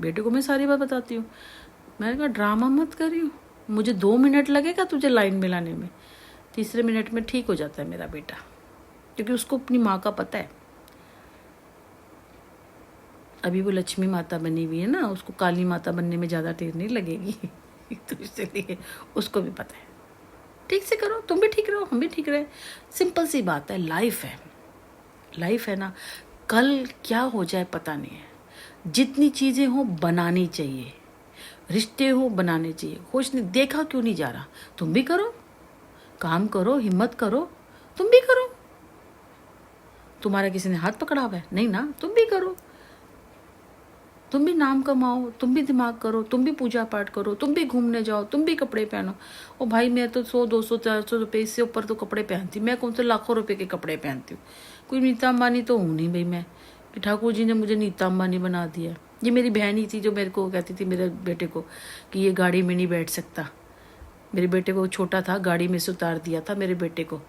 बेटे को मैं सारी बात बताती हूँ। मैंने कहा ड्रामा मत करी हूँ, मुझे 2 मिनट लगेगा तुझे लाइन में लाने में, 3 मिनट में ठीक हो जाता है मेरा बेटा, क्योंकि उसको अपनी माँ का पता है। अभी वो लक्ष्मी माता बनी हुई है ना, उसको काली माता बनने में ज़्यादा देर नहीं लगेगी तो इसलिए उसको भी पता है। ठीक से करो, तुम भी ठीक रहो, हम भी ठीक रहे। सिंपल सी बात है, लाइफ है ना, कल क्या हो जाए पता नहीं है। जितनी चीज़ें हो बनानी चाहिए, रिश्ते हो बनाने चाहिए। खुश नहीं देखा क्यों नहीं जा रहा, तुम भी करो, काम करो, हिम्मत करो, तुम भी करो। तुम्हारा किसी ने हाथ पकड़ा हुआ है नहीं ना, तुम भी करो, तुम भी नाम कमाओ, तुम भी दिमाग करो, तुम भी पूजा पाठ करो, तुम भी घूमने जाओ, तुम भी कपड़े पहनो। ओ भाई मैं तो 100 200 400 रुपये इससे ऊपर तो कपड़े पहनती, मैं कौन से लाखों रुपए के कपड़े पहनती हूँ। कोई नीता अंबानी तो हूँ नहीं भाई मैं, कि ठाकुर जी ने मुझे नीता अंबानी बना दिया। ये मेरी बहन ही थी जो मेरे को कहती थी, मेरे बेटे को, कि ये गाड़ी में नहीं बैठ सकता। मेरे बेटे को छोटा था, गाड़ी में से उतार दिया था मेरे बेटे को।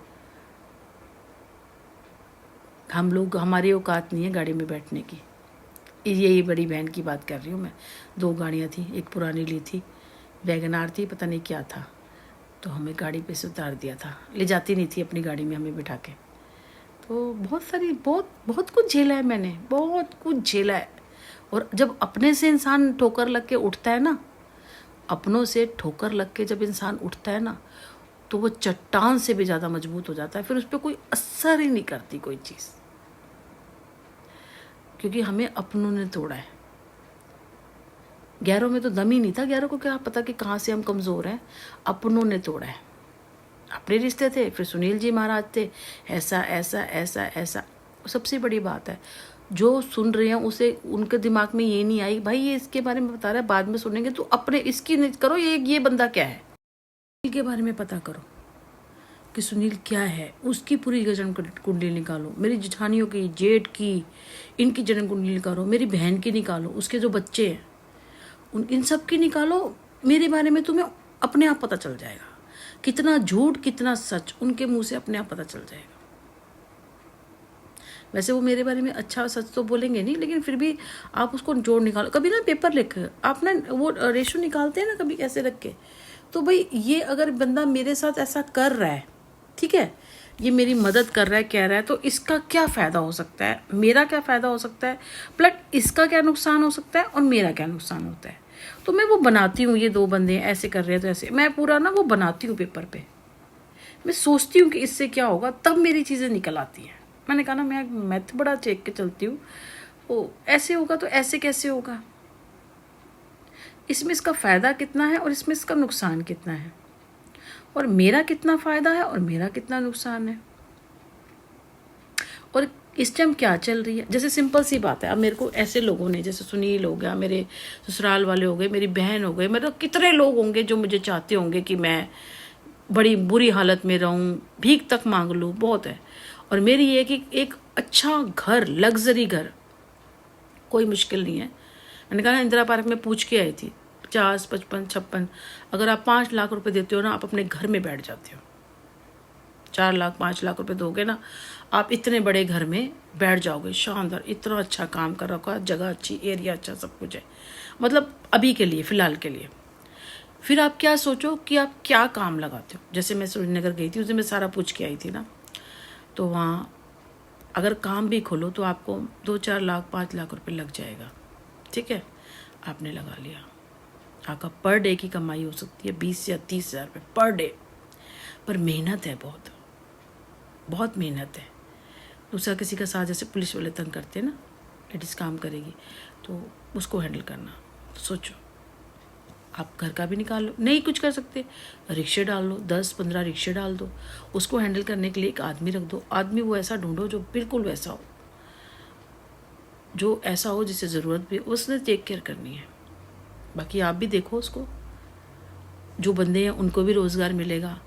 हम लोग, हमारी औकात नहीं है गाड़ी में बैठने की। यही बड़ी बहन की बात कर रही हूँ मैं। 2 गाड़ियाँ थी, एक पुरानी ली थी, वैगनार थी, पता नहीं क्या था, तो हमें गाड़ी पे से उतार दिया था। ले जाती नहीं थी अपनी गाड़ी में हमें बिठा के। तो बहुत कुछ झेला है मैंने, बहुत कुछ झेला है। और जब अपने से इंसान ठोकर लग के उठता है ना, अपनों से ठोकर लग के जब इंसान उठता है ना, तो वो चट्टान से भी ज़्यादा मजबूत हो जाता है। फिर उस पर कोई असर ही नहीं करती कोई चीज़, क्योंकि हमें अपनों ने तोड़ा है। गैरों में तो दम ही नहीं था, गैरों को क्या पता कि कहाँ से हम कमज़ोर हैं। अपनों ने तोड़ा है। अपने रिश्ते थे, फिर सुनील जी महाराज थे, ऐसा ऐसा ऐसा ऐसा। सबसे बड़ी बात है, जो सुन रहे हैं उसे, उनके दिमाग में ये नहीं आई भाई ये इसके बारे में बता रहा है, बाद में सुनेंगे, तो अपने इसकी नहीं करो, ये बंदा क्या है, सुनील के बारे में पता करो कि सुनील क्या है, उसकी पूरी जन्म कुंडली निकालो। मेरी जेठानियों की, जेठ की, इनकी जन्म कुंडली निकालो, मेरी बहन की निकालो, उसके जो बच्चे हैं इन सब की निकालो। मेरे बारे में तुम्हें अपने आप पता चल जाएगा, कितना झूठ कितना सच उनके मुंह से अपने आप पता चल जाएगा। वैसे वो मेरे बारे में अच्छा सच तो बोलेंगे नहीं, लेकिन फिर भी आप उसको जोड़ निकालो। कभी ना पेपर लिख, आप ना वो रेशो निकालते हैं ना कभी ऐसे रख के, तो भाई ये अगर बंदा मेरे साथ ऐसा कर रहा है, ठीक है, ये मेरी मदद कर रहा है, कह रहा है, तो इसका क्या फ़ायदा हो सकता है, मेरा क्या फ़ायदा हो सकता है, प्लस इसका क्या नुकसान हो सकता है और मेरा क्या नुकसान होता है। तो मैं वो बनाती हूँ, ये 2 बंदे ऐसे कर रहे हैं तो ऐसे, मैं पूरा ना वो बनाती हूँ पेपर पे। मैं सोचती हूँ कि इससे क्या होगा, तब मेरी चीज़ें निकल आती हैं। मैंने कहा ना मैं मैथ बड़ा चेक के चलती हूँ। ओ ऐसे होगा तो ऐसे कैसे होगा, इसमें इसका फ़ायदा कितना है और इसमें इसका नुकसान कितना है, और मेरा कितना फ़ायदा है और मेरा कितना नुकसान है, और इस टाइम क्या चल रही है। जैसे सिंपल सी बात है, अब मेरे को ऐसे लोगों ने, जैसे सुनील हो गया, मेरे ससुराल वाले हो गए, मेरी बहन हो गए, मतलब कितने लोग होंगे जो मुझे चाहते होंगे कि मैं बड़ी बुरी हालत में रहूं, भीख तक मांग लूँ, बहुत है। और मेरी ये कि एक अच्छा घर, लग्जरी घर, कोई मुश्किल नहीं है। मैंने कहा ना, इंदिरा पार्क में पूछ के आई थी, 50 55 56, अगर आप 5 लाख रुपए देते हो ना, आप अपने घर में बैठ जाते हो। 4 लाख 5 लाख रुपए दोगे ना, आप इतने बड़े घर में बैठ जाओगे, शानदार, इतना अच्छा काम कर रखा, जगह अच्छी, एरिया अच्छा, सब कुछ है, मतलब अभी के लिए, फ़िलहाल के लिए। फिर आप क्या सोचो कि आप क्या काम लगाते हो। जैसे मैं श्रीनगर गई थी, उस दिन मैं सारा पूछ के आई थी ना, तो वहाँ अगर काम भी खोलो तो आपको 2-4 लाख 5 लाख रुपए लग जाएगा, ठीक है, आपने लगा लिया। आपका पर डे की कमाई हो सकती है 20 या 30 हज़ार रुपये पर डे, पर मेहनत है, बहुत बहुत मेहनत है। दूसरा किसी का साथ, जैसे पुलिस वाले तंग करते हैं ना, लेडीज़ काम करेगी तो उसको हैंडल करना, सोचो आप घर का भी निकाल लो, नहीं कुछ कर सकते, रिक्शे डाल लो, 10-15 रिक्शे डाल दो, उसको हैंडल करने के लिए एक आदमी रख दो। आदमी वो ऐसा ढूंढो जो बिल्कुल वैसा हो, जो ऐसा हो जिसे ज़रूरत भी, उसने टेक केयर करनी है। बाकी आप भी देखो उसको, जो बंदे हैं उनको भी रोज़गार मिलेगा,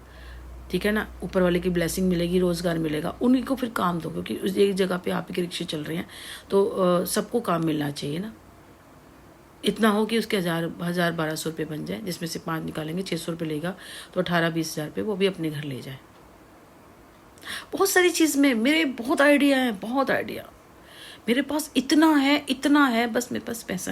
ठीक है ना, ऊपर वाले की ब्लेसिंग मिलेगी, रोज़गार मिलेगा, उन्हीं को फिर काम दो, क्योंकि उस एक जगह पे आप के रिक्शे चल रहे हैं तो सबको काम मिलना चाहिए ना। इतना हो कि उसके 1000-1200 रुपये बन जाए, जिसमें से 5 निकालेंगे, 600 रुपये लेगा, तो 18-20 हज़ार रुपये वो भी अपने घर ले जाए। बहुत सारी चीज़ में मेरे बहुत आइडिया हैं, बहुत आइडिया मेरे पास, इतना है बस मेरे पास पैसा नहीं।